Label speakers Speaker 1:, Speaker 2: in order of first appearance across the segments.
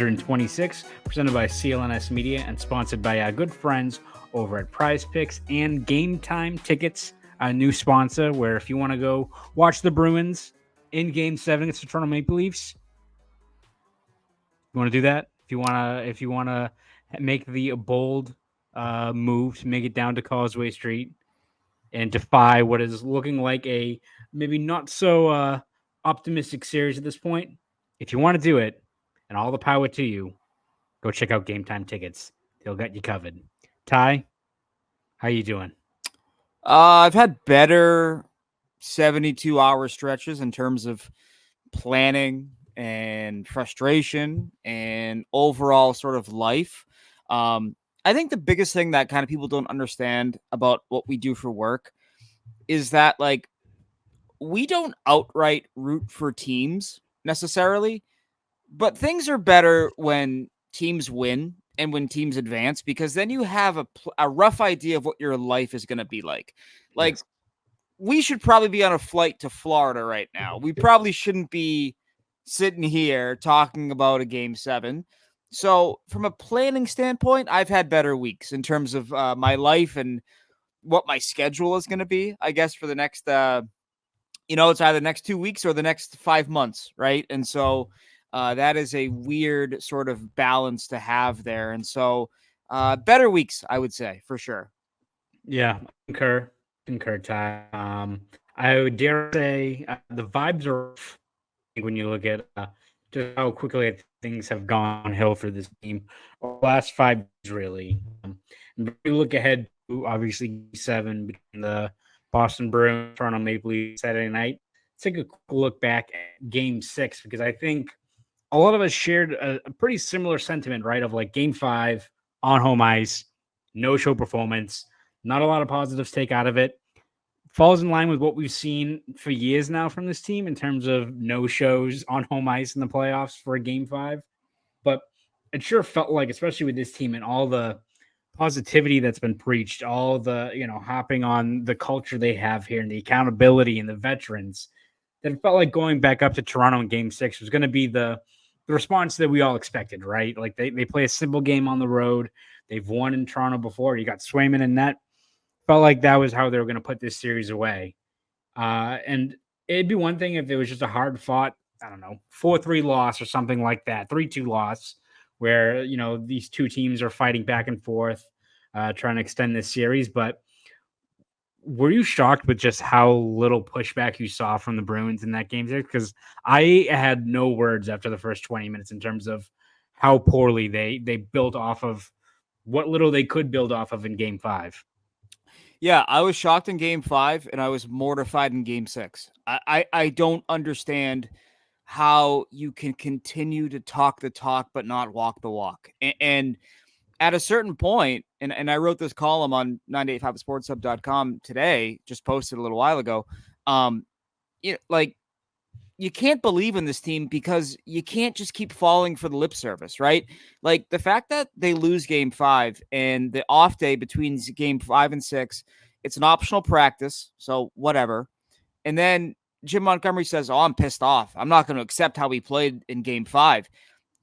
Speaker 1: 126, presented by CLNS Media and sponsored by our good friends over at Prize Picks and Game Time Tickets, a new sponsor where if you want to go watch the Bruins in Game 7 against the Toronto Maple Leafs, you want to do that? If you want to make the bold move to make it down to Causeway Street and defy what is looking like a maybe not so optimistic series at this point, if you want to do it, and all the power to you, go check out Game Time Tickets. They'll get you covered. Ty, how you doing?
Speaker 2: I've had better 72-hour stretches in terms of planning and frustration and overall sort of life. I think the biggest thing that kind of people don't understand about what we do for work is that, like, we don't outright root for teams necessarily, but things are better when teams win and when teams advance, because then you have a rough idea of what your life is going to be like. Like, yes. We should probably be on a flight to Florida right now. We probably shouldn't be sitting here talking about a Game 7. So from a planning standpoint, I've had better weeks in terms of my life and what my schedule is going to be, I guess, for the next, it's either the next 2 weeks or the next 5 months, right? And so that is a weird sort of balance to have there. And so better weeks, I would say, for sure.
Speaker 1: Yeah, concur, Ty. I would dare say the vibes are off when you look at just how quickly things have gone hill for this team over the last 5 years, really. If you look ahead to, obviously, 7 between the Boston Bruins, Toronto Maple Leafs Saturday night. Let's take a quick look back at Game 6, because I think a lot of us shared a pretty similar sentiment, right? Of like Game 5 on home ice, no-show performance, not a lot of positives take out of it. Falls in line with what we've seen for years now from this team in terms of no-shows on home ice in the playoffs for a Game 5. But it sure felt like, especially with this team and all the positivity that's been preached, all the, hopping on the culture they have here and the accountability and the veterans, that it felt like going back up to Toronto in Game 6 was going to be the response that we all expected, right? Like they play a simple game on the road. They've won in Toronto before. You got Swayman in net. Felt like that was how they were going to put this series away. And it'd be one thing if it was just a hard fought, 4-3 loss or something like that, 3-2 loss, where, these two teams are fighting back and forth, trying to extend this series. But were you shocked with just how little pushback you saw from the Bruins in that game? Because I had no words after the first 20 minutes in terms of how poorly they built off of what little they could build off of in Game 5.
Speaker 2: Yeah, I was shocked in Game 5, and I was mortified in Game 6. I don't understand how you can continue to talk the talk but not walk the walk. And at a certain point, and I wrote this column on 985sportshub.com today, just posted a little while ago, you can't believe in this team because you can't just keep falling for the lip service, right? Like the fact that they lose Game 5 and the off day between Game 5 and 6, it's an optional practice, so whatever. And then Jim Montgomery says, I'm pissed off. I'm not going to accept how we played in Game 5.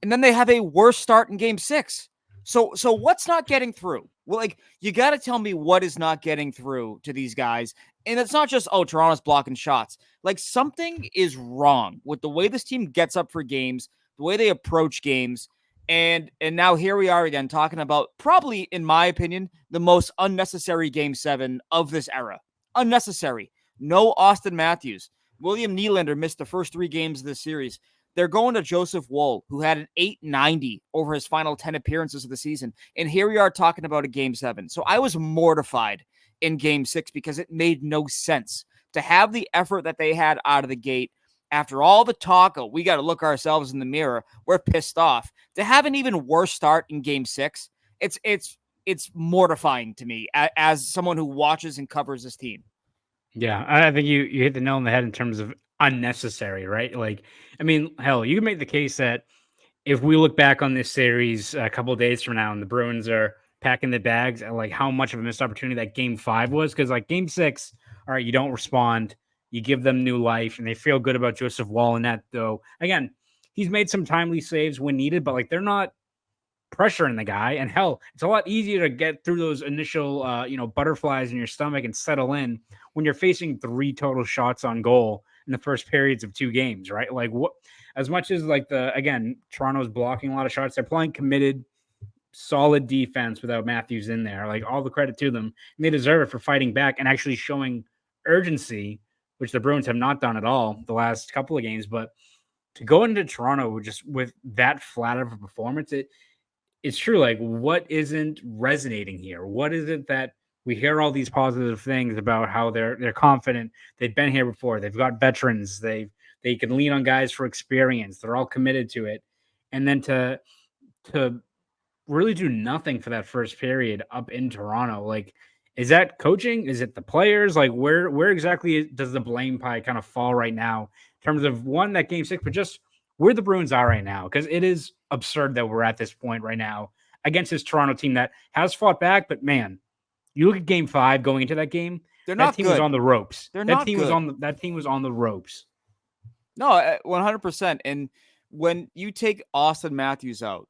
Speaker 2: And then they have a worse start in Game 6. So what's not getting through? Well, you got to tell me what is not getting through to these guys. And it's not just, Toronto's blocking shots. Like, something is wrong with the way this team gets up for games, the way they approach games. And now here we are again talking about probably, in my opinion, the most unnecessary Game 7 of this era. Unnecessary. No Austin Matthews. William Nylander missed the first 3 games of this series. They're going to Joseph Woll, who had an .890 over his final 10 appearances of the season. And here we are talking about a Game 7. So I was mortified in Game 6 because it made no sense to have the effort that they had out of the gate after all the talk of we got to look ourselves in the mirror, we're pissed off, to have an even worse start in Game 6. It's mortifying to me as someone who watches and covers this team.
Speaker 1: Yeah, I think you hit the nail on the head in terms of unnecessary, right? Like, I mean, hell, you can make the case that if we look back on this series a couple of days from now and the Bruins are packing the bags, and like how much of a missed opportunity that Game 5 was, because like Game 6, all right, you don't respond, you give them new life, and they feel good about Joseph Woll in that. Though again, he's made some timely saves when needed, but like they're not pressuring the guy. And hell, it's a lot easier to get through those initial, butterflies in your stomach and settle in when you're facing 3 total shots on goal in the first periods of 2 games, right? Like what, as much as like Toronto's blocking a lot of shots, they're playing committed, solid defense without Matthews in there. Like all the credit to them, and they deserve it for fighting back and actually showing urgency, which the Bruins have not done at all the last couple of games. But to go into Toronto just with that flat of a performance, it's true. Like, what isn't resonating here? What is it that we hear all these positive things about how they're confident, they've been here before, they've got veterans, they can lean on guys for experience, they're all committed to it, and then to really do nothing for that first period up in Toronto. Like, is that coaching? Is it the players? Like, where exactly does the blame pie kind of fall right now in terms of one, that game 6, but just where the Bruins are right now? Because it is absurd that we're at this point right now against this Toronto team that has fought back. But man, you look at game 5 going into that game,
Speaker 2: They're
Speaker 1: that
Speaker 2: not
Speaker 1: team
Speaker 2: good.
Speaker 1: was on the ropes.
Speaker 2: They're
Speaker 1: that
Speaker 2: not
Speaker 1: team
Speaker 2: good.
Speaker 1: that team was on the ropes.
Speaker 2: No, 100%. And when you take Austin Matthews out,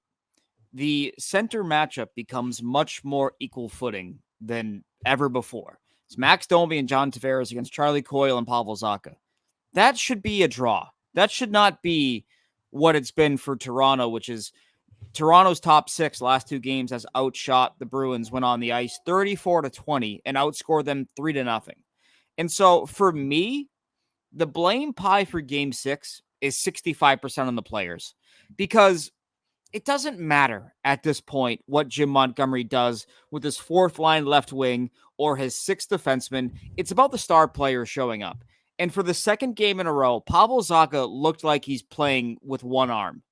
Speaker 2: the center matchup becomes much more equal footing than ever before. It's Max Domi and John Tavares against Charlie Coyle and Pavel Zacha. That should be a draw. That should not be what it's been for Toronto, which is Toronto's top 6 last 2 games has outshot the Bruins when on the ice 34-20 and outscored them 3-0. And so for me, the blame pie for game 6 is 65% on the players, because it doesn't matter at this point what Jim Montgomery does with his 4th line left wing or his 6th defenseman. It's about the star players showing up. And for the second game in a row, Pavel Zacha looked like he's playing with one arm.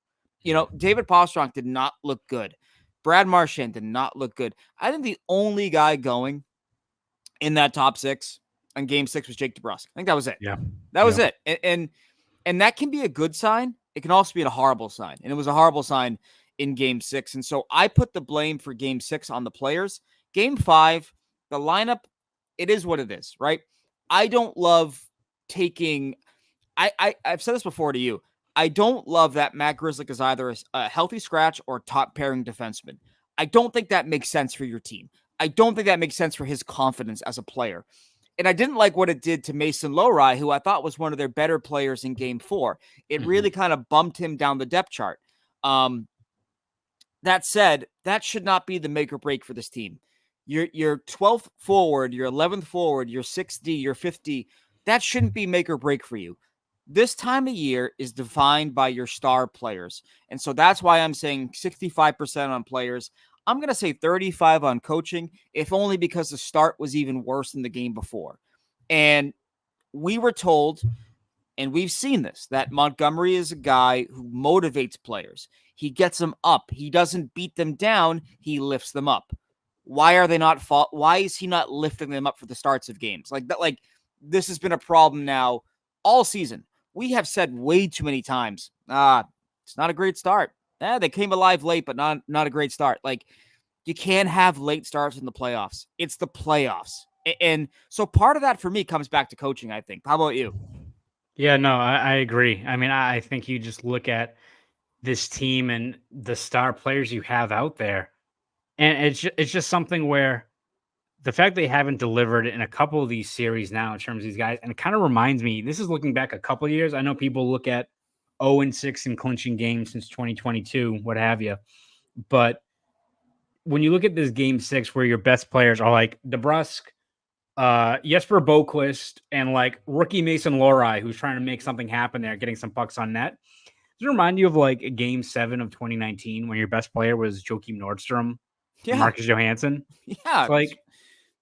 Speaker 2: David Pastrnak did not look good. Brad Marchand did not look good. I think the only guy going in that top 6 on game 6 was Jake DeBrusk. I think that was it.
Speaker 1: Yeah.
Speaker 2: That was it. And that can be a good sign. It can also be a horrible sign. And it was a horrible sign in game 6. And so I put the blame for game 6 on the players. Game 5, the lineup, it is what it is, right? I don't love taking, I've said this before to you. I don't love that Matt Grzelcyk is either a healthy scratch or top pairing defenseman. I don't think that makes sense for your team. I don't think that makes sense for his confidence as a player. And I didn't like what it did to Mason Lohrei, who I thought was one of their better players in game 4. It really kind of bumped him down the depth chart. That said, that should not be the make or break for this team. Your 12th forward, your 11th forward, your 6th D, your 5th D, that shouldn't be make or break for you. This time of year is defined by your star players. And so that's why I'm saying 65% on players. I'm going to say 35 on coaching, if only because the start was even worse than the game before. And we were told, and we've seen this, that Montgomery is a guy who motivates players. He gets them up. He doesn't beat them down. He lifts them up. Why are they not why is he not lifting them up for the starts of games? Like that, this has been a problem now all season. We have said way too many times, it's not a great start. They came alive late, but not a great start. Like, you can't have late starts in the playoffs. It's the playoffs. And so part of that for me comes back to coaching, I think. How about you?
Speaker 1: Yeah, no, I agree. I mean, I think you just look at this team and the star players you have out there, and it's just something where the fact they haven't delivered in a couple of these series now in terms of these guys, and it kind of reminds me, this is looking back a couple of years. I know people look at 0-6 in clinching games since 2022, what have you. But when you look at this game 6 where your best players are like DeBrusk, Jesper Boquist, and like rookie Mason Lohrei, who's trying to make something happen there, getting some pucks on net. Does it remind you of like a game 7 of 2019 when your best player was Joakim Nordstrom, Marcus Johansson?
Speaker 2: Yeah.
Speaker 1: It's like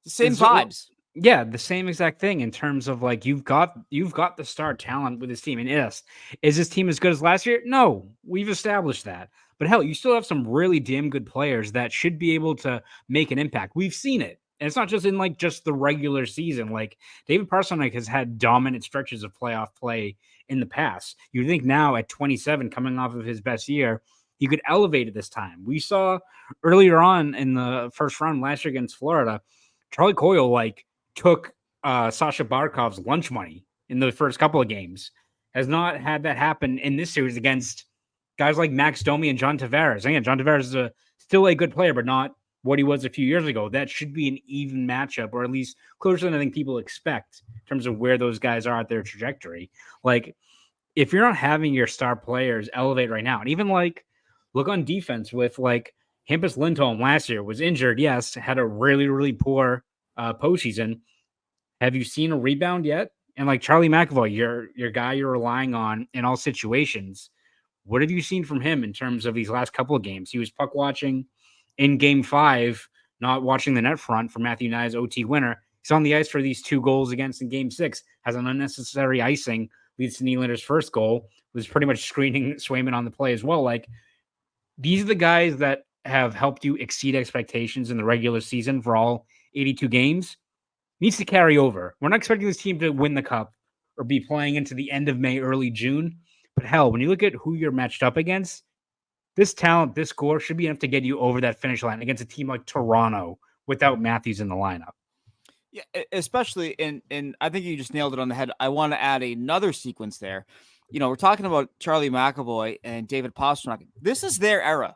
Speaker 2: the same vibes.
Speaker 1: Yeah, the same exact thing in terms of like you've got the star talent with this team. And yes, is this team as good as last year? No, we've established that. But hell, you still have some really damn good players that should be able to make an impact. We've seen it. And it's not just in like just the regular season. Like David Pastrnak has had dominant stretches of playoff play in the past. You'd think now at 27, coming off of his best year, he could elevate it this time. We saw earlier on in the first round last year against Florida, Charlie Coyle like took Sasha Barkov's lunch money in the first couple of games. Has not had that happen in this series against guys like Max Domi and John Tavares. Again, John Tavares is still a good player, but not what he was a few years ago. That should be an even matchup, or at least closer than I think people expect in terms of where those guys are at their trajectory. Like, if you're not having your star players elevate right now, and even like look on defense with like Hampus Lindholm last year was injured, yes, had a really, really poor postseason. Have you seen a rebound yet? And like Charlie McAvoy, your guy you're relying on in all situations. What have you seen from him in terms of these last couple of games? He was puck watching in game 5, not watching the net front for Matthew Nye's OT winner. He's on the ice for these 2 goals against in game 6, has an unnecessary icing, leads to Nylander's first goal, was pretty much screening Swayman on the play as well. Like, these are the guys that have helped you exceed expectations in the regular season for all 82 games. Needs to carry over. We're not expecting this team to win the cup or be playing into the end of May, early June. But hell, when you look at who you're matched up against, this talent, this score should be enough to get you over that finish line against a team like Toronto without Matthews in the lineup.
Speaker 2: Yeah, especially and I think you just nailed it on the head. I want to add another sequence there. We're talking about Charlie McAvoy and David Pastrnak. This is their era.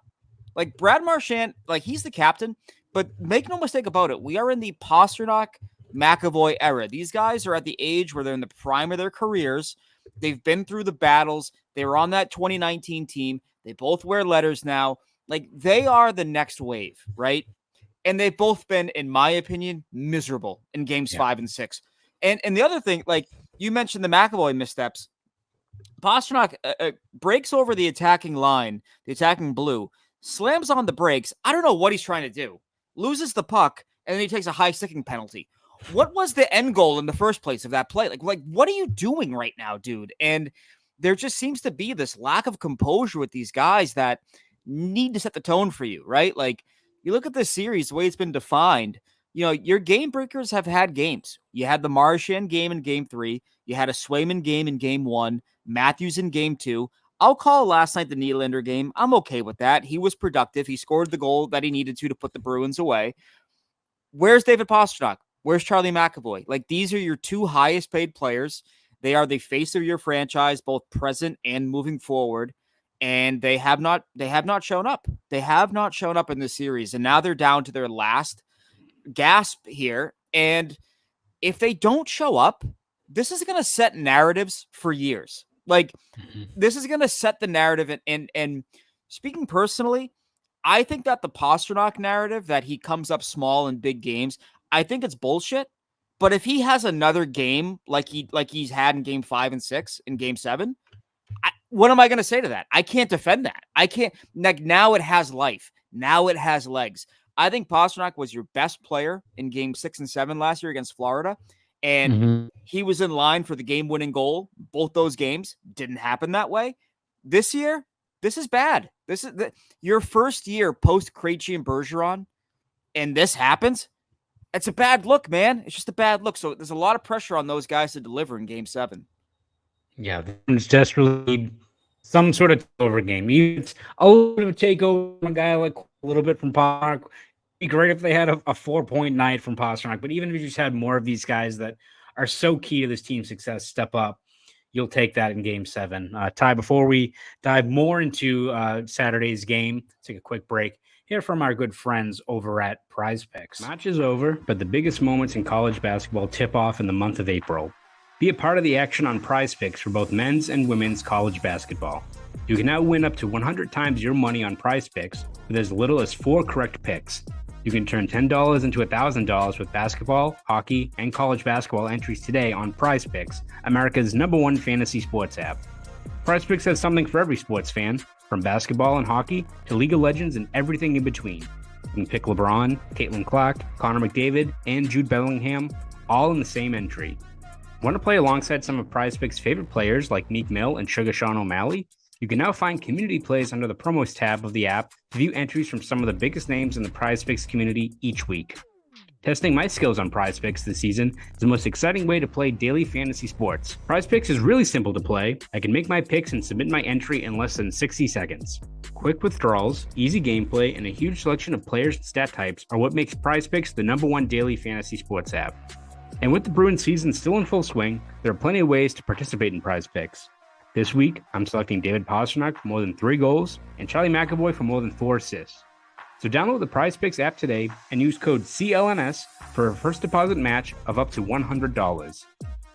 Speaker 2: Like Brad Marchand, like he's the captain, but make no mistake about it. We are in the Pastrnak McAvoy era. These guys are at the age where they're in the prime of their careers. They've been through the battles. They were on that 2019 team. They both wear letters now. Like they are the next wave, right? And they've both been, in my opinion, miserable in games 5 and 6. And the other thing, like you mentioned the McAvoy missteps. Pastrnak breaks over the attacking line, the attacking blue, slams on the brakes. I don't know what he's trying to do. Loses the puck, and then he takes a high sticking penalty. What was the end goal in the first place of that play? Like, what are you doing right now, dude? And there just seems to be this lack of composure with these guys that need to set the tone for you, right? Like, you look at this series, the way it's been defined, your game breakers have had games. You had the Marchand game in game 3. You had a Swayman game in game 1, Matthews in game 2. I'll call last night the Nylander game. I'm okay with that. He was productive. He scored the goal that he needed to put the Bruins away. Where's David Pastrnak? Where's Charlie McAvoy? Like, these are your 2 highest paid players. They are the face of your franchise, both present and moving forward. And they have not shown up. They have not shown up in this series. And now they're down to their last gasp here. And if they don't show up, this is going to set narratives for years. Like, this is going to set the narrative. And speaking personally, I think that the Pastrnak narrative that he comes up small in big games, I think it's bullshit. But if he has another game like he's had in game 5 and 6, in game 7, what am I going to say to that? I can't defend that. I can't. Like, now it has life. Now it has legs. I think Pastrnak was your best player in game 6 and 7 last year against Florida. And he was in line for the game-winning goal. Both those games didn't happen that way. This year, this is bad. This is your first year post-Krejci and Bergeron, and this happens. It's a bad look, man. It's just a bad look. So there's a lot of pressure on those guys to deliver in game 7.
Speaker 1: Yeah, it's just really some sort of takeover game. It's a little bit of a takeover from a guy like a little bit from Pastrnak. It'd be great if they had a 4-point night from Pastrnak, but even if you just had more of these guys that are so key to this team's success step up, you'll take that in game 7. Ty, before we dive more into Saturday's game, take a quick break. Hear from our good friends over at Prize Picks. Match is over, but the biggest moments in college basketball tip off in the month of April. Be a part of the action on Prize Picks for both men's and women's college basketball. You can now win up to 100 times your money on Prize Picks with as little as 4 correct picks. You can turn $10 into $1,000 with basketball, hockey, and college basketball entries today on Prize Picks, America's #1 fantasy sports app. Prize Picks has something for every sports fan, from basketball and hockey to League of Legends and everything in between. You can pick LeBron, Caitlin Clark, Connor McDavid, and Jude Bellingham, all in the same entry. Want to play alongside some of Prize Picks' favorite players like Meek Mill and Sugar Sean O'Malley? You can now find community plays under the promos tab of the app to view entries from some of the biggest names in the Prize Picks community each week. Testing my skills on Prize Picks this season is the most exciting way to play daily fantasy sports. Prize Picks is really simple to play. I can make my picks and submit my entry in less than 60 seconds. Quick withdrawals, easy gameplay, and a huge selection of players and stat types are what makes Prize Picks the #1 daily fantasy sports app. And with the Bruins season still in full swing, there are plenty of ways to participate in Prize Picks. This week, I'm selecting David Pastrnak for more than 3 goals and Charlie McAvoy for more than 4 assists. So download the PrizePicks app today and use code CLNS for a first deposit match of up to $100.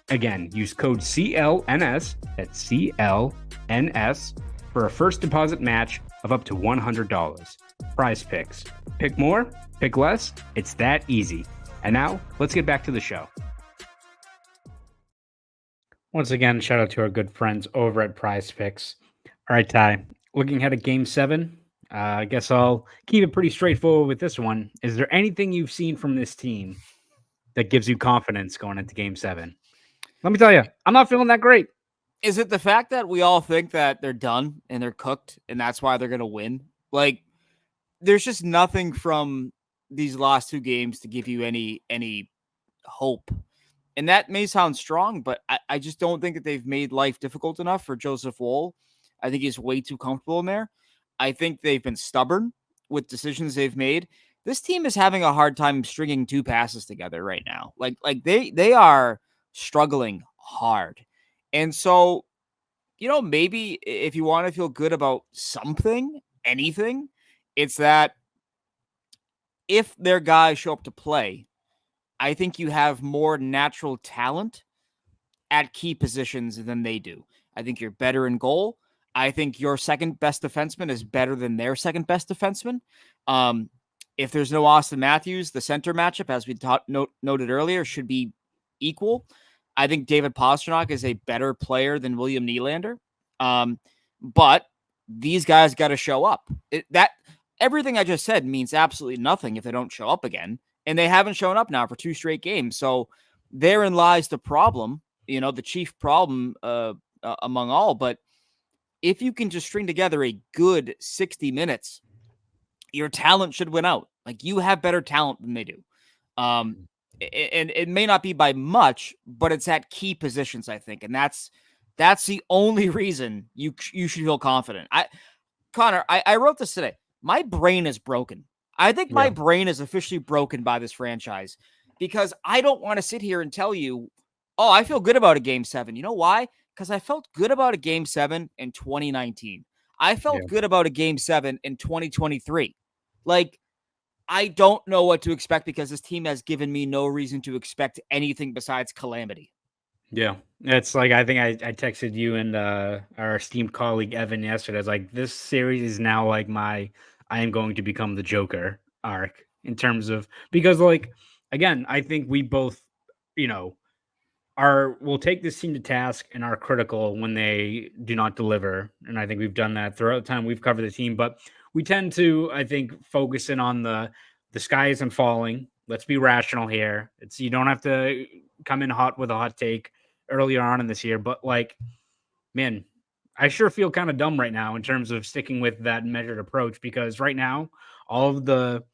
Speaker 1: Again, use code CLNS, that's CLNS, for a first deposit match of up to $100. PrizePicks. Pick more, pick less, it's that easy. And now, let's get back to the show. Once again, shout out to our good friends over at PrizePicks. All right, Ty, looking ahead at Game 7, I guess I'll keep it pretty straightforward with this one. Is there anything you've seen from this team that gives you confidence going into Game 7? Let me tell you, I'm not feeling that great.
Speaker 2: Is it the fact that we all think that they're done and they're cooked and that's why they're going to win? Like, there's just nothing from these last 2 games to give you any hope. And that may sound strong, but I just don't think that they've made life difficult enough for Joseph Woll. I think he's way too comfortable in there. I think they've been stubborn with decisions they've made. This team is having a hard time stringing 2 passes together right now. Like they are struggling hard. And so, maybe if you want to feel good about something, anything, it's that if their guys show up to play, I think you have more natural talent at key positions than they do. I think you're better in goal. I think your second best defenseman is better than their second best defenseman. If there's no Austin Matthews, the center matchup, as we noted earlier, should be equal. I think David Pastrnak is a better player than William Nylander. But these guys got to show up. Everything I just said means absolutely nothing if they don't show up again. And they haven't shown up now for 2 straight games. So therein lies the problem, the chief problem among all. But if you can just string together a good 60 minutes, your talent should win out. Like, you have better talent than they do. And it may not be by much, but it's at key positions, I think. And that's the only reason you should feel confident. Connor, I wrote this today. My brain is broken. I think my brain is officially broken by this franchise because I don't want to sit here and tell you, oh, I feel good about a Game 7. You know why? Because I felt good about a Game 7 in 2019. I felt good about a Game 7 in 2023. Like, I don't know what to expect because this team has given me no reason to expect anything besides calamity.
Speaker 1: Yeah, it's like, I think I texted you and our esteemed colleague Evan yesterday. I was like, this series is now like my I am going to become the Joker arc in terms of, because, like, again, I think we both, will take this team to task and are critical when they do not deliver. And I think we've done that throughout the time we've covered the team, but we tend to, I think, focus in on the sky isn't falling. Let's be rational here. You don't have to come in hot with a hot take earlier on in this year, but, like, man, I sure feel kind of dumb right now in terms of sticking with that measured approach, because right now, all of the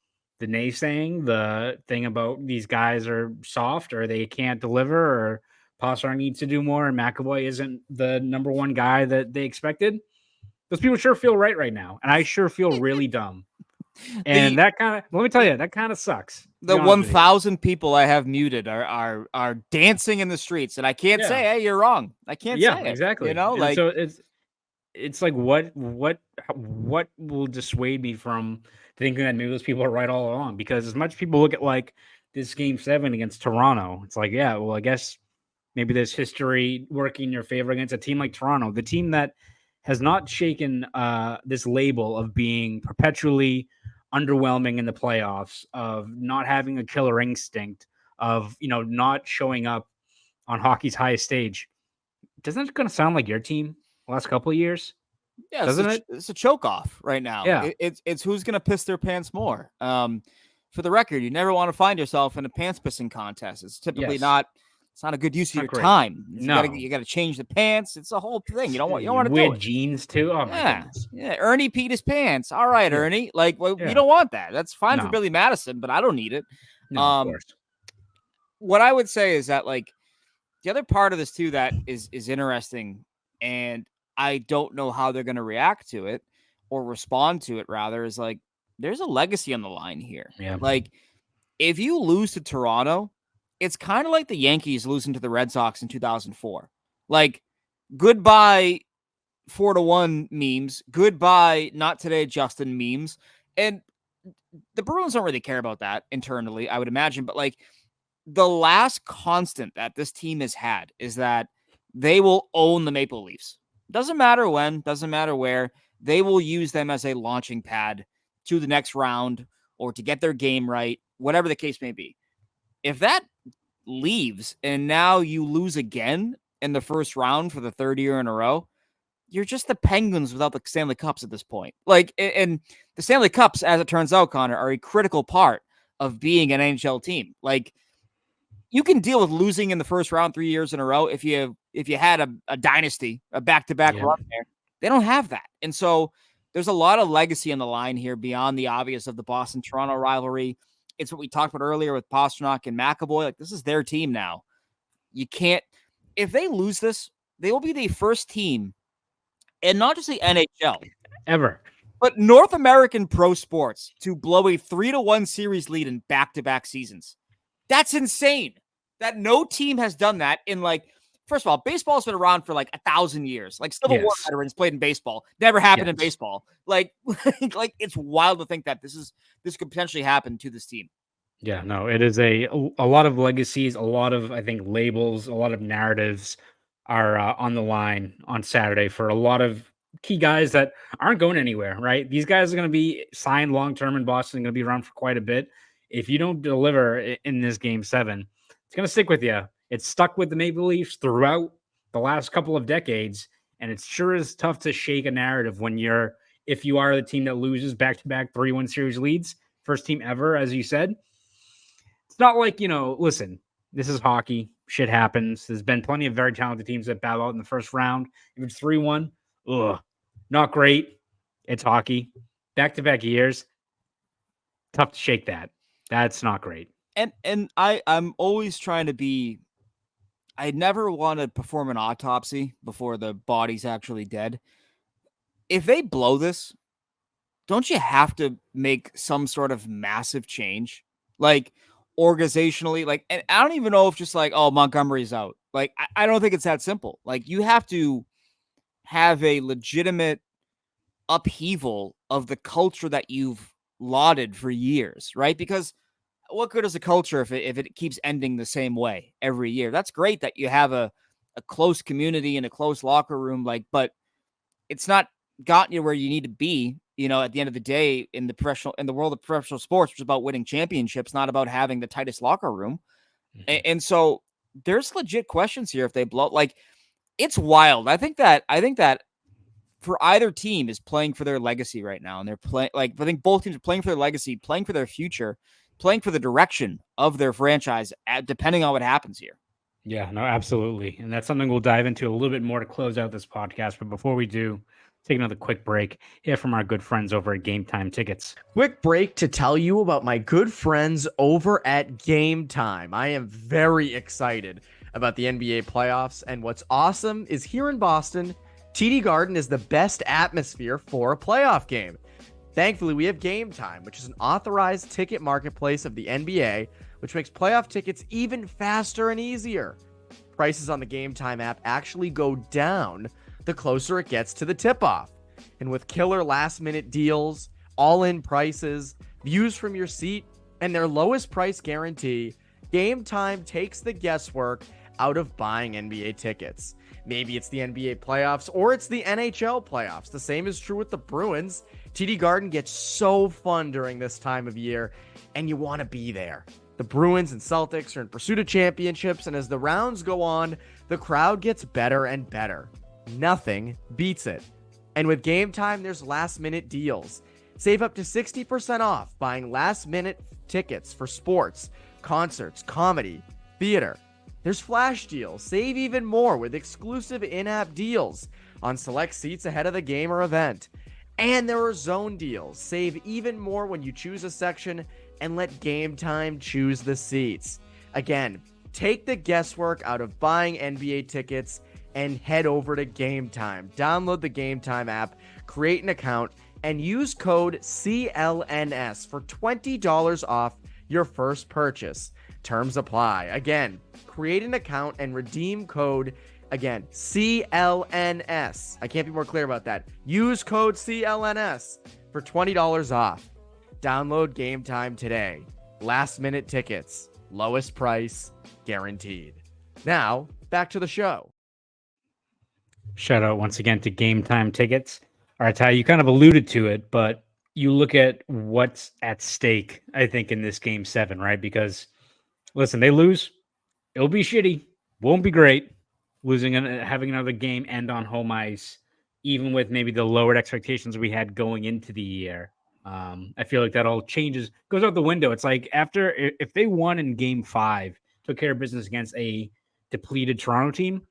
Speaker 1: naysaying, the thing about these guys are soft or they can't deliver or Pastrnak needs to do more and McAvoy isn't the number 1 guy that they expected, those people sure feel right now. And I sure feel really dumb. And let me tell you, that kind of sucks.
Speaker 2: The 1,000 people I have muted are dancing in the streets, and I can't say, hey, you're wrong. I can't say it.
Speaker 1: Exactly.
Speaker 2: Like,
Speaker 1: so it's like, what will dissuade me from thinking that maybe those people are right all along? Because as much as people look at, like, this Game 7 against Toronto, it's like, yeah, well, I guess maybe there's history working in your favor against a team like Toronto, the team that has not shaken this label of being perpetually underwhelming in the playoffs, of not having a killer instinct, of not showing up on hockey's highest stage. Doesn't it going to sound like your team the last couple of years?
Speaker 2: Yeah,
Speaker 1: doesn't it?
Speaker 2: It's a choke off right now.
Speaker 1: Yeah,
Speaker 2: it's who's going to piss their pants more. For the record, you never want to find yourself in a pants pissing contest. It's typically not. It's not a good use of your time. You got to change the pants. It's a whole thing. You don't want to do it.
Speaker 1: Jeans too. Oh my goodness.
Speaker 2: Yeah. Ernie peed his pants. All right, Ernie. Like, you don't want that. That's fine for Billy Madison, but I don't need it.
Speaker 1: No, of course.
Speaker 2: What I would say is that, like, the other part of this too that is interesting, and I don't know how they're going to react to it or respond to it, rather, is like, there's a legacy on the line here.
Speaker 1: Yeah.
Speaker 2: Like, if you lose to Toronto, it's kind of like the Yankees losing to the Red Sox in 2004. Like, goodbye 4-1 memes. Goodbye, not today, Justin memes. And the Bruins don't really care about that internally, I would imagine. But like the last constant that this team has had is that they will own the Maple Leafs. Doesn't matter when, doesn't matter where. They will use them as a launching pad to the next round or to get their game right, whatever the case may be. If that leaves and now you lose again in the first round for the third year in a row, you're just the Penguins without the Stanley Cups at this point. Like, and the Stanley Cups, as it turns out, Connor, are a critical part of being an NHL team. Like, you can deal with losing in the first round 3 years in a row if you had a dynasty, a back-to-back run there. They don't have that. And so there's a lot of legacy on the line here beyond the obvious of the Boston-Toronto rivalry. It's what we talked about earlier with Pastrnak and McAvoy. Like, this is their team now. You can't – if they lose this, they will be the first team, and not just the NHL.
Speaker 1: Ever.
Speaker 2: But North American pro sports to blow a 3-1 series lead in back-to-back seasons. That's insane. That no team has done that in, like, first of all, baseball's been around for like 1,000 years. Like Civil War veterans played in baseball. Never happened in baseball. Like it's wild to think that this could potentially happen to this team.
Speaker 1: Yeah, no, it is a lot of legacies, a lot of, I think, labels, a lot of narratives are on the line on Saturday for a lot of key guys that aren't going anywhere, right? These guys are going to be signed long-term in Boston, going to be around for quite a bit. If you don't deliver in this game 7, it's going to stick with you. It's stuck with the Maple Leafs throughout the last couple of decades, and it sure is tough to shake a narrative when if you are the team that loses back-to-back 3-1 series leads, first team ever, as you said. It's not like, listen, this is hockey. Shit happens. There's been plenty of very talented teams that bow out in the first round. If it's 3-1, not great. It's hockey. Back-to-back years, tough to shake that. That's not great.
Speaker 2: And I'm always trying to be, I never want to perform an autopsy before the body's actually dead. If they blow this, don't you have to make some sort of massive change? Like organizationally, like, and I don't even know if just like, oh, Montgomery's out. Like, I don't think it's that simple. Like, you have to have a legitimate upheaval of the culture that you've lauded for years, right? Because what good is a culture if it keeps ending the same way every year? That's great that you have a close community and a close locker room, but it's not gotten you where you need to be, at the end of the day in the world of professional sports, which is about winning championships, not about having the tightest locker room. Mm-hmm. And so there's legit questions here if they blow. Like, it's wild. I think that for either team is playing for their legacy right now. And they're playing, I think both teams are playing for their legacy, playing for their future, playing for the direction of their franchise, depending on what happens here.
Speaker 1: Yeah, no, absolutely. And that's something we'll dive into a little bit more to close out this podcast. But before we do, take another quick break here from our good friends over at Game Time Tickets.
Speaker 3: Quick break to tell you about my good friends over at Game Time. I am very excited about the NBA playoffs. And what's awesome is here in Boston, TD Garden is the best atmosphere for a playoff game. Thankfully, we have Game Time, which is an authorized ticket marketplace of the NBA, which makes playoff tickets even faster and easier. Prices on the Game Time app actually go down the closer it gets to the tip-off. And with killer last-minute deals, all-in prices, views from your seat, and their lowest price guarantee, Game Time takes the guesswork out of buying NBA tickets. Maybe it's the NBA playoffs or it's the NHL playoffs. The same is true with the Bruins. TD Garden gets so fun during this time of year, and you want to be there. The Bruins and Celtics are in pursuit of championships, and as the rounds go on, the crowd gets better and better. Nothing beats it. And with Game Time, there's last-minute deals. Save up to 60% off buying last-minute tickets for sports, concerts, comedy, theater. There's flash deals. Save even more with exclusive in-app deals on select seats ahead of the game or event. And there are zone deals. Save even more when you choose a section and let Game Time choose the seats. Again, take the guesswork out of buying NBA tickets and head over to Game Time. Download the Game Time app, create an account, and use code CLNS for $20 off your first purchase. Terms apply. Again, create an account and redeem code Again, CLNS. I can't be more clear about that. Use code CLNS for $20 off. Download Game Time today. Last minute tickets. Lowest price guaranteed. Now, back to the show.
Speaker 1: Shout out once again to Game Time tickets. All right, Ty, you kind of alluded to it, but you look at what's at stake, I think, in this Game 7, right? Because, listen, they lose. It'll be shitty. Won't be great. Losing and having another game end on home ice, even with maybe the lowered expectations we had going into the year. I feel like that all changes, goes out the window. It's like if they won in Game 5, took care of business against a depleted Toronto team,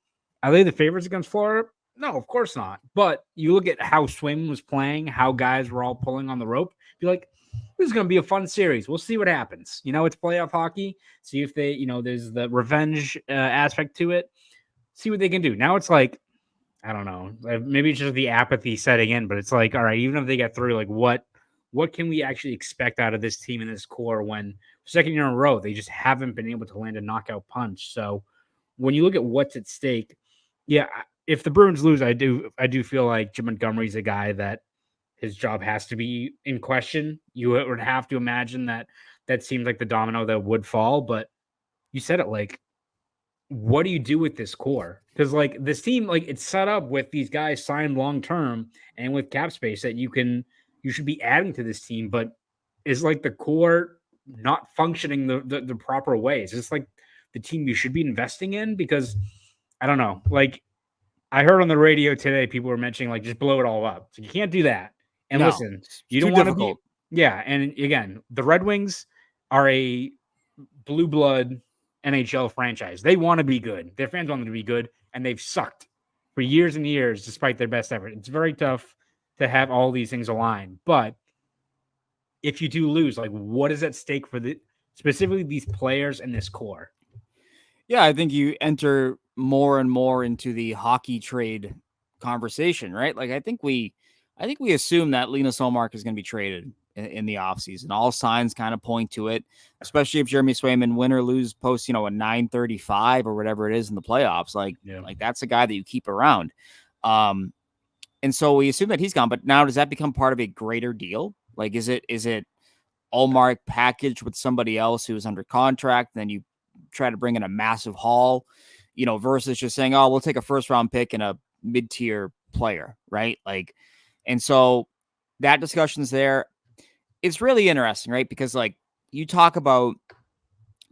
Speaker 1: are they the favorites against Florida? No, of course not. But you look at how Swayman was playing, how guys were all pulling on the rope. Be like, this is going to be a fun series. We'll see what happens. It's playoff hockey. See if they, there's the revenge aspect to it. See what they can do. Now it's like, I don't know. Maybe it's just the apathy setting in, but it's like, all right, even if they get through, like what can we actually expect out of this team and this core when second year in a row they just haven't been able to land a knockout punch? So when you look at what's at stake, yeah, if the Bruins lose, I do feel like Jim Montgomery's a guy that his job has to be in question. You would have to imagine that seems like the domino that would fall, but you said it, like, what do you do with this core? Because like this team, like it's set up with these guys signed long term and with cap space that you should be adding to this team, but is like the core not functioning the proper way? Is this like the team you should be investing in? Because I don't know. Like I heard on the radio today, people were mentioning like just blow it all up. So you can't do that. And
Speaker 2: No,
Speaker 1: listen, you
Speaker 2: it's
Speaker 1: don't
Speaker 2: too
Speaker 1: want to be.
Speaker 2: difficult.
Speaker 1: Yeah, and again, the Red Wings are a blue blood NHL franchise. They want to be good. Their fans want them to be good, and they've sucked for years and years despite their best effort. It's very tough to have all these things align. But if you do lose, like what is at stake for specifically these players and this core?
Speaker 2: Yeah, I think you enter more and more into the hockey trade conversation, right? Like I think we assume that Linus Ullmark is going to be traded in the offseason. All signs kind of point to it, especially if Jeremy Swayman win or lose post, a 935 or whatever it is in the playoffs. Like that's a guy that you keep around. And so we assume that he's gone, but now does that become part of a greater deal? Like, is it Ullmark packaged with somebody else who is under contract? Then you try to bring in a massive haul, versus just saying, oh, we'll take a first round pick and a mid-tier player. Right. Like, and so that discussion's there. It's really interesting, right? Because like you talk about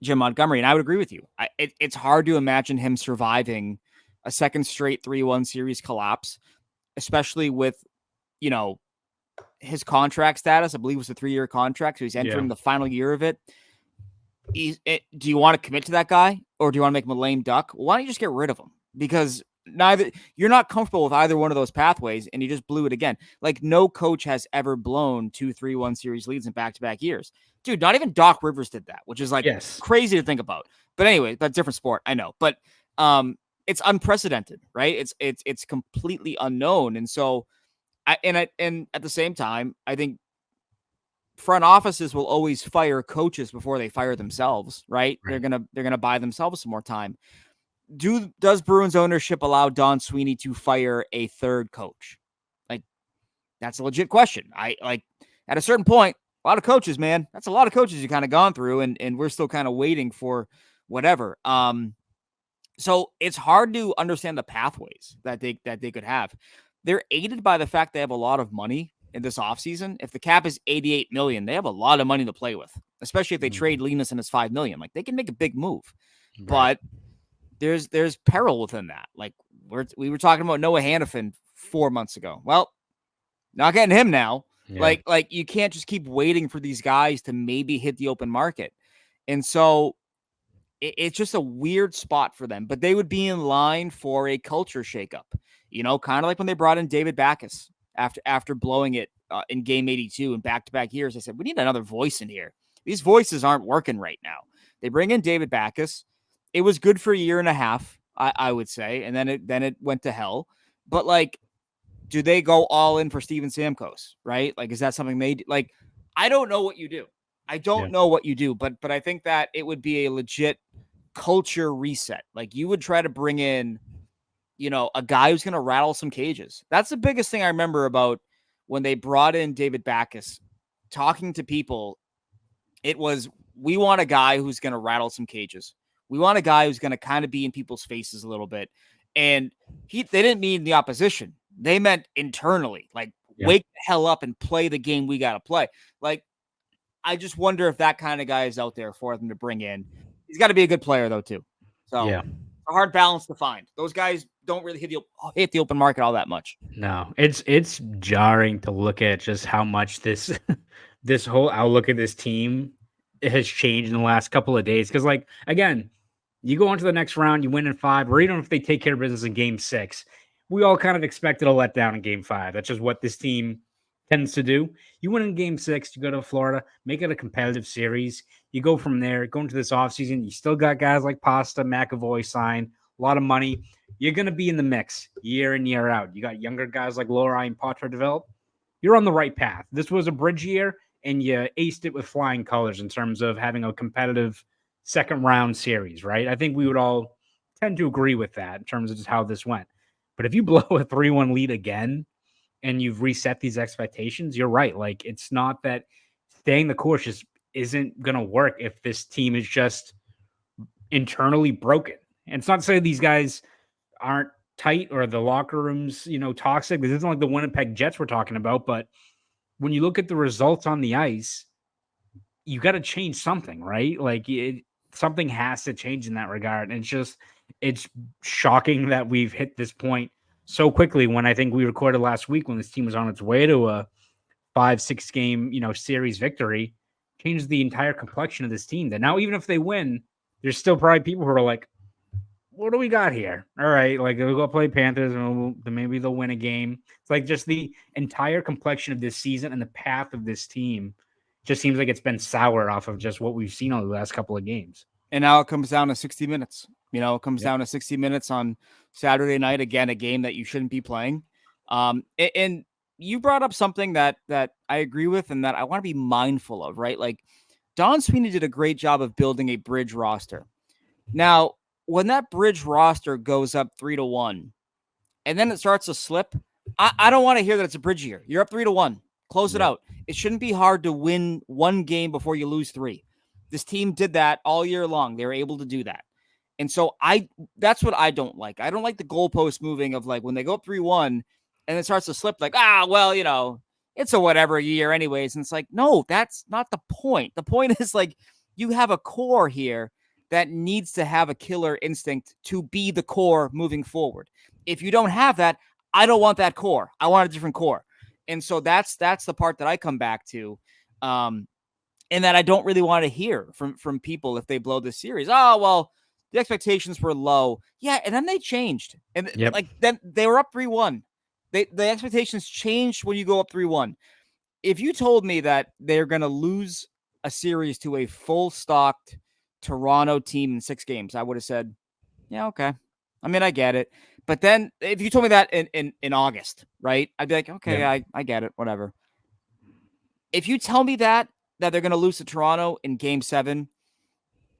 Speaker 2: Jim Montgomery, and I would agree with you. It's hard to imagine him surviving a second straight 3-1 series collapse, especially with, his contract status. I believe it was a 3-year contract. So he's entering the final year of it. Do you want to commit to that guy or do you want to make him a lame duck? Why don't you just get rid of him? Because you're not comfortable with either one of those pathways and you just blew it again. Like no coach has ever blown 2 3-1 series leads in back-to-back years. Dude, not even Doc Rivers did that, which is like crazy to think about. But anyway, that's a different sport. I know, but it's unprecedented, right? It's completely unknown. And so and at the same time, I think front offices will always fire coaches before they fire themselves, right? They're gonna buy themselves some more time. Does Bruins ownership allow Don Sweeney to fire a third coach? Like, that's a legit question. I like at a certain point, a lot of coaches, man. That's a lot of coaches you kind of gone through, and we're still kind of waiting for whatever. So it's hard to understand the pathways that they could have. They're aided by the fact they have a lot of money in this offseason. If the cap is $88 million, they have a lot of money to play with, especially if they trade Linus and his $5 million. Like they can make a big move, but there's peril within that. Like we were talking about Noah Hannafin 4 months ago. Well, not getting him now. Yeah. Like you can't just keep waiting for these guys to maybe hit the open market. And so it's just a weird spot for them, but they would be in line for a culture shakeup, kind of like when they brought in David Backes after blowing it in game 82 and back-to-back years. They said, we need another voice in here. These voices aren't working right now. They bring in David Backes. It was good for a year and a half, I would say. And then it went to hell. But like, do they go all in for Steven Stamkos? Right? Like, is that something they like? I don't know what you do. I don't know what you do, but I think that it would be a legit culture reset. Like you would try to bring in a guy who's going to rattle some cages. That's the biggest thing I remember about when they brought in David Backes. Talking to people, it was, we want a guy who's going to rattle some cages. We want a guy who's going to kind of be in people's faces a little bit. And they didn't mean the opposition. They meant internally, like, wake the hell up and play the game we got to play. Like, I just wonder if that kind of guy is out there for them to bring in. He's got to be a good player, though, too. So
Speaker 1: yeah,
Speaker 2: a hard balance to find. Those guys don't really hit the open market all that much.
Speaker 1: No, it's jarring to look at just how much this this whole outlook of this team has changed in the last couple of days. Because, like, again, you go into the next round, you win in 5, or even if they take care of business in Game 6, we all kind of expected a letdown in Game 5. That's just what this team tends to do. You win in Game 6, you go to Florida, make it a competitive series. You go from there, go into this offseason. You still got guys like Pasta, McAvoy signed, a lot of money. You're going to be in the mix year in, year out. You got younger guys like Lori and Potter develop. You're on the right path. This was a bridge year, and you aced it with flying colors in terms of having a competitive second round series, right? I think we would all tend to agree with that in terms of just how this went. But if you blow a 3-1 lead again and you've reset these expectations, you're right. Like, it's not that staying the course just isn't going to work if this team is just internally broken. And it's not to say these guys aren't tight or the locker room's, toxic. This isn't like the Winnipeg Jets we're talking about, but when you look at the results on the ice, you got to change something, right? Like, something has to change in that regard. And it's shocking that we've hit this point so quickly when I think we recorded last week when this team was on its way to a 5-6 game, series victory, changed the entire complexion of this team. That now, even if they win, there's still probably people who are like, what do we got here? All right, like, we'll go play Panthers and maybe they'll win a game. It's like just the entire complexion of this season and the path of this team just seems like it's been sour off of just what we've seen over the last couple of games.
Speaker 2: And now it comes down to 60 minutes. It comes down to 60 minutes on Saturday night. Again, a game that you shouldn't be playing. And you brought up something that I agree with and that I want to be mindful of, right? Like, Don Sweeney did a great job of building a bridge roster. Now, when that bridge roster goes up 3-1 and then it starts to slip, I don't want to hear that it's a bridge year. You're up 3-1. Close it out. It shouldn't be hard to win one game before you lose 3. This team did that all year long. They were able to do that. And so that's what I don't like. I don't like the goalpost moving of, like, when they go up 3-1 and it starts to slip, like, it's a whatever year anyways. And it's like, no, that's not the point. The point is, like, you have a core here that needs to have a killer instinct to be the core moving forward. If you don't have that, I don't want that core. I want a different core. And so that's the part that I come back to. And that I don't really want to hear from people if they blow this series. Oh, well, the expectations were low. Yeah, and then they changed. And then they were up 3-1. The expectations changed when you go up 3-1. If you told me that they're going to lose a series to a full-stocked Toronto team in 6 games, I would have said, yeah, okay. I mean, I get it. But then if you told me that in August, right, I'd be like, okay, yeah. I get it, whatever. If you tell me that they're going to lose to Toronto in Game 7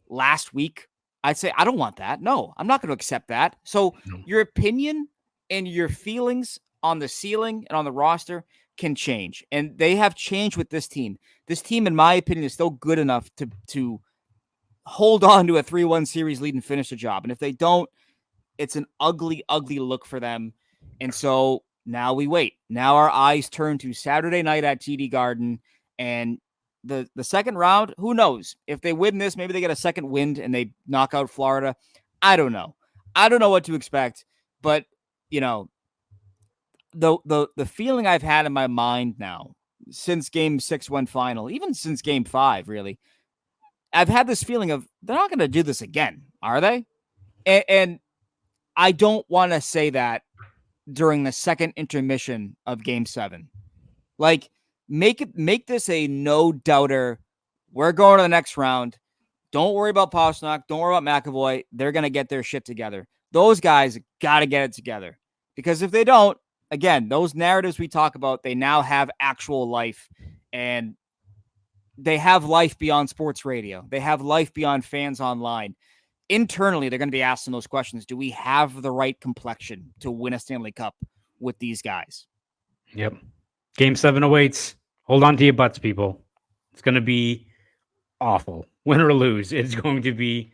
Speaker 2: last week, I'd say, I don't want that. No, I'm not going to accept that. So your opinion and your feelings on the ceiling and on the roster can change. And they have changed with this team. This team, in my opinion, is still good enough to hold on to a 3-1 series lead and finish the job. And if they don't, it's an ugly, ugly look for them. And so now we wait. Now our eyes turn to Saturday night at TD Garden. And the second round, who knows? If they win this, maybe they get a second wind and they knock out Florida. I don't know. I don't know what to expect. But, the feeling I've had in my mind now since Game 6 went final, even since Game 5, really, I've had this feeling of they're not going to do this again, are they? And I don't want to say that during the second intermission of Game 7. Like, make this a no-doubter. We're going to the next round. Don't worry about Pastrnak. Don't worry about McAvoy. They're going to get their shit together. Those guys got to get it together. Because if they don't, again, those narratives we talk about, they now have actual life. And they have life beyond sports radio. They have life beyond fans online. internally, they're going to be asking those questions. Do we have the right complexion to win a Stanley Cup with these guys?
Speaker 1: Yep. Game 7 awaits. Hold on to your butts, people. It's going to be awful. Win or lose, it's going to be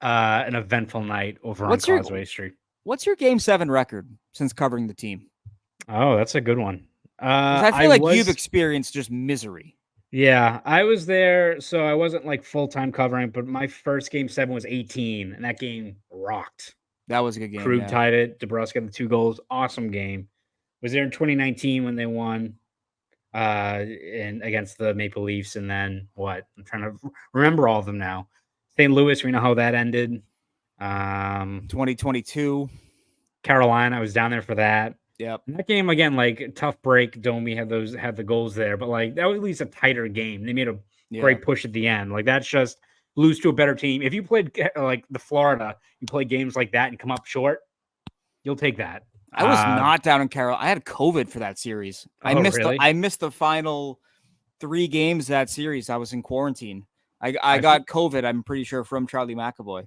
Speaker 1: an eventful night over on Causeway Street.
Speaker 2: What's your Game 7 record since covering the team?
Speaker 1: Oh, that's a good one.
Speaker 2: I feel like you've experienced just misery.
Speaker 1: Yeah, I was there, so I wasn't like full-time covering, but my first Game 7 was 18, and that game rocked.
Speaker 2: That was a good game.
Speaker 1: Krug tied it. DeBrusque got the 2 goals. Awesome game. Was there in 2019 when they won and against the Maple Leafs, and then what? I'm trying to remember all of them now. St. Louis, we know how that ended.
Speaker 2: 2022.
Speaker 1: Carolina, I was down there for that.
Speaker 2: Yep.
Speaker 1: And that game again, like tough break. Domi had the goals there, but like that was at least a tighter game. They made a great push at the end. Like that's just lose to a better team. If you played like the Florida, you play games like that and come up short, you'll take that.
Speaker 2: I was not down in Carolina. I had COVID for that series. I missed the final 3 games of that series. I was in quarantine. I got COVID, I'm pretty sure, from Charlie McAvoy.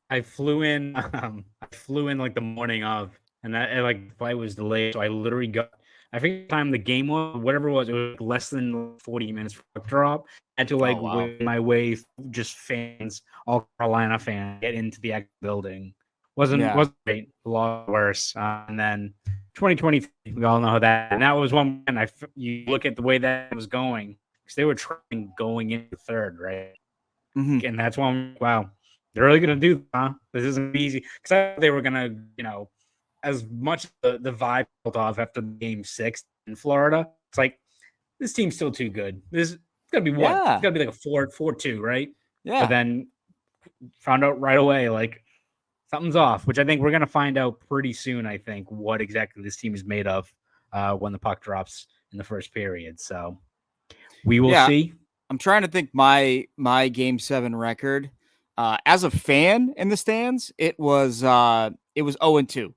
Speaker 1: I flew in like the morning of, and that like the flight was delayed. So I literally got, I think the time the game was, whatever it was less than 40 minutes for a drop. I had to like wait my way, just fans, all Carolina fans, get into the actual building. Wasn't great, a lot worse. And then 2023, we all know that. And that was one. And you look at the way that was going, because they were trying going into third, right?
Speaker 2: Mm-hmm.
Speaker 1: And that's one. Wow, they're really gonna do, huh? This isn't easy, because I thought they were gonna, as much the vibe built off after Game 6 in Florida. It's like this team's still too good. It's gonna be what? It's gonna be like a 4-2, right?
Speaker 2: Yeah.
Speaker 1: But then found out right away, like, something's off, which I think we're going to find out pretty soon, I think, what exactly this team is made of when the puck drops in the first period. So we will see.
Speaker 2: I'm trying to think my Game 7 record. As a fan in the stands, it was 0-2.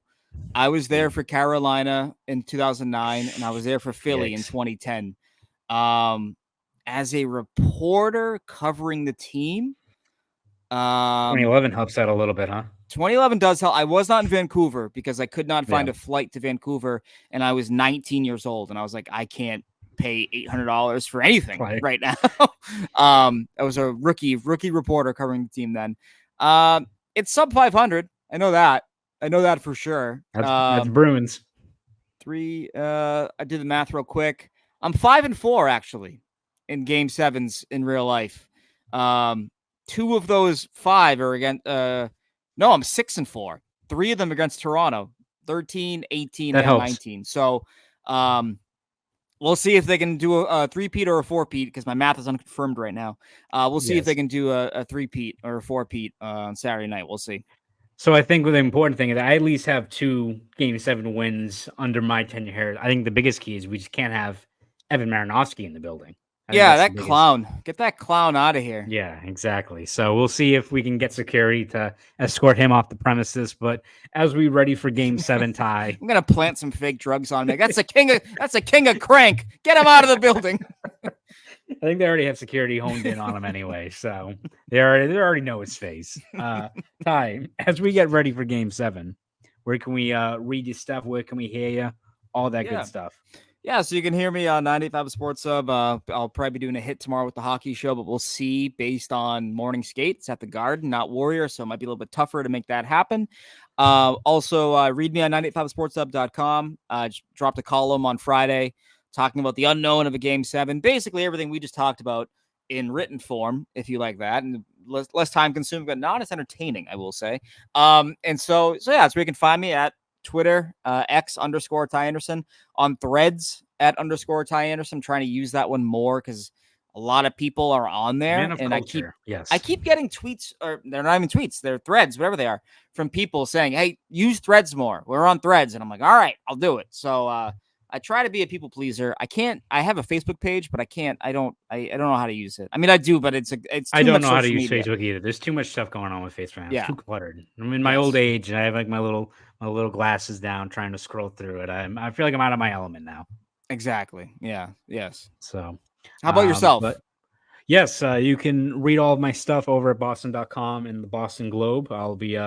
Speaker 2: I was there for Carolina in 2009, and I was there for Philly in 2010. As a reporter covering the team,
Speaker 1: 2011 helps out a little bit, huh?
Speaker 2: 2011 does help. I was not in Vancouver because I could not find a flight to Vancouver, and I was 19 years old, and I was like, I can't pay $800 for anything right now. I was a rookie reporter covering the team then. It's sub 500. I know that for sure.
Speaker 1: That's Bruins.
Speaker 2: 3. I did the math real quick. I'm 5-4 actually in Game 7s in real life. 2 of those 5 are against. No, I'm 6-4. 3 of them against Toronto. 13, 18, and 19. So, we'll see if they can do a 3-peat or a 4-peat, because my math is unconfirmed right now. We'll see if they can do a 3-peat or a 4-peat on Saturday night. We'll see.
Speaker 1: So I think the important thing is I at least have 2 Game 7 wins under my tenure here. I think the biggest key is we just can't have Evan Marinofski in the building.
Speaker 2: That clown. Get that clown out of here.
Speaker 1: Yeah, exactly. So we'll see if we can get security to escort him off the premises. But as we ready for Game 7 tie,
Speaker 2: I'm gonna plant some fake drugs on me. That's a king of crank. Get him out of the building.
Speaker 1: I think they already have security honed in on him anyway, so they already know his face. Ty, as we get ready for Game 7, where can we read your stuff? Where can we hear you? All that good stuff.
Speaker 2: Yeah, so you can hear me on 98.5 Sports Sub. I'll probably be doing a hit tomorrow with the hockey show, but we'll see based on morning skates at the Garden, not Warrior, so it might be a little bit tougher to make that happen. Also, read me on 98.5sportsub.com. Just dropped a column on Friday talking about the unknown of a Game 7. Basically, everything we just talked about in written form, if you like that, and less time consuming, but not as entertaining, I will say. And so yeah, so you can find me at Twitter, X_Ty Anderson, on Threads at _Ty Anderson. I'm trying to use that one more because a lot of people are on there, and I keep getting tweets, or they're not even tweets, they're threads, whatever they are, from people saying, "Hey, use Threads more. We're on Threads," and I'm like, "All right, I'll do it." So I try to be a people pleaser. I have a Facebook page, but I don't know how to use it. I mean, I do, but it's
Speaker 1: I don't know how to use Facebook either. There's too much stuff going on with Facebook. It's too cluttered. I'm in my old age, and I have like my little glasses down trying to scroll through it. I feel like I'm out of my element now.
Speaker 2: Exactly. Yeah. Yes.
Speaker 1: So
Speaker 2: how about yourself?
Speaker 1: Yes, you can read all of my stuff over at boston.com and the Boston Globe. I'll be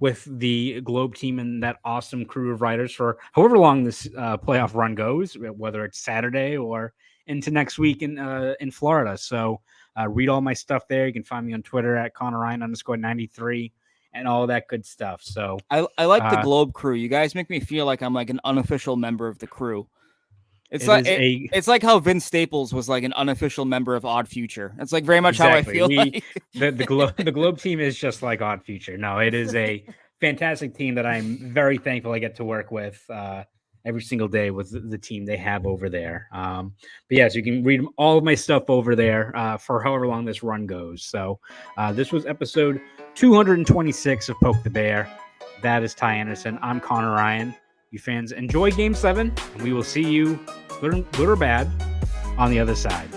Speaker 1: with the Globe team and that awesome crew of writers for however long this playoff run goes, whether it's Saturday or into next week in Florida. So read all my stuff there. You can find me on Twitter at Conor Ryan _93 and all that good stuff. So
Speaker 2: I like the Globe crew. You guys make me feel like I'm like an unofficial member of the crew. It's like how Vince Staples was like an unofficial member of Odd Future. It's like very much how I feel.
Speaker 1: The Globe team is just like Odd Future. No, it is a fantastic team that I'm very thankful I get to work with every single day with the team they have over there. But yes, you can read all of my stuff over there for however long this run goes. So this was episode 226 of Poke the Bear. That is Ty Anderson. I'm Conor Ryan. You fans enjoy Game 7, and we will see you, good or bad, on the other side.